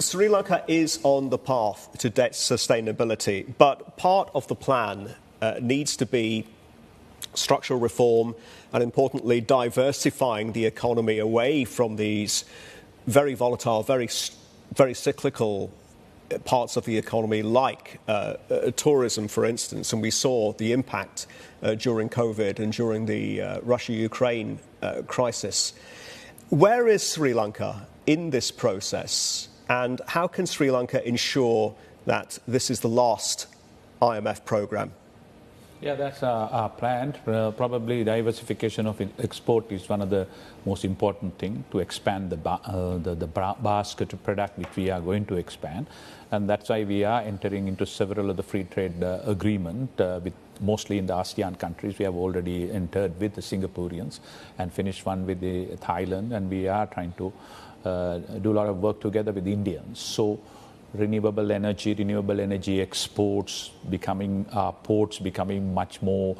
Sri Lanka is on the path to debt sustainability, but part of the plan needs to be structural reform and, importantly, diversifying the economy away from these very volatile, very cyclical parts of the economy, like tourism, for instance. And we saw the impact during COVID and during the Russia-Ukraine crisis. Where is Sri Lanka in this process? And how can Sri Lanka ensure that this is the last IMF program? Yeah, that's our plan. Probably diversification of export is one of the most important things to expand the basket of product which we are going to expand. And that's why we are entering into several of the free trade agreement with mostly in the ASEAN countries. We have already entered with the Singaporeans and finished one with the Thailand, and we are trying to do a lot of work together with Indians. So renewable energy exports becoming, ports becoming much more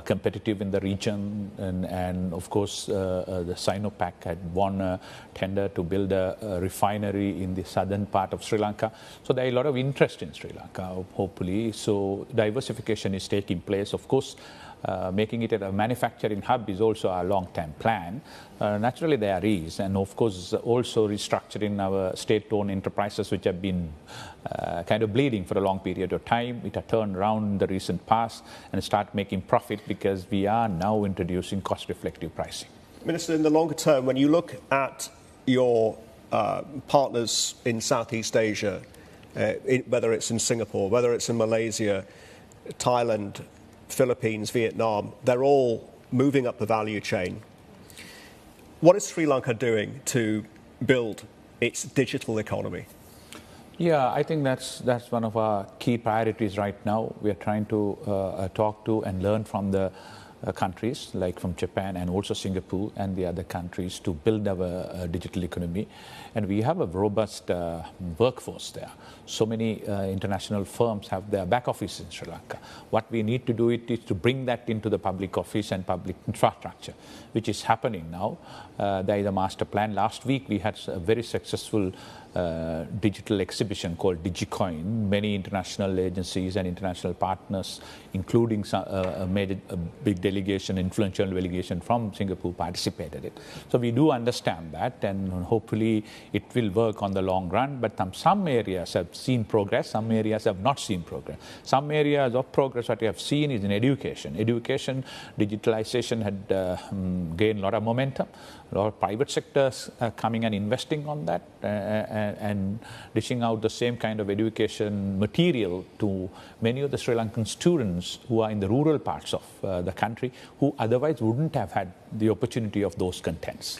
competitive in the region. And of course, the Sinopec had won a tender to build a refinery in the southern part of Sri Lanka. So there is a lot of interest in Sri Lanka, hopefully. So diversification is taking place. Of course, making it a manufacturing hub is also a long-term plan. Naturally, there is, and of course, also restructuring our state-owned enterprises, which have been kind of bleeding for a long period of time. It has turned around in the recent past and start making profit because we are now introducing cost-reflective pricing. Minister, in the longer term, when you look at your partners in Southeast Asia, whether it's in Singapore, whether it's in Malaysia, Thailand, Philippines, Vietnam, they're all moving up the value chain. What is Sri Lanka doing to build its digital economy? Yeah, I think that's one of our key priorities right now. We are trying to talk to and learn from the countries like from Japan and also Singapore and the other countries to build our digital economy. And we have a robust workforce there. So many international firms have their back office in Sri Lanka. What we need to do is to bring that into the public office and public infrastructure, which is happening now. There is a master plan. Last week we had a very successful digital exhibition called DigiCoin. Many international agencies and international partners, including a big delegation, influential delegation from Singapore, participated in it. So we do understand that, and hopefully it will work on the long run. But some areas have seen progress, some areas have not seen progress. Some areas of progress that we have seen is in education. Education, digitalization had gained a lot of momentum. A lot of private sectors coming and investing on that and dishing out the same kind of education material to many of the Sri Lankan students who are in the rural parts of the country who otherwise wouldn't have had the opportunity of those contents.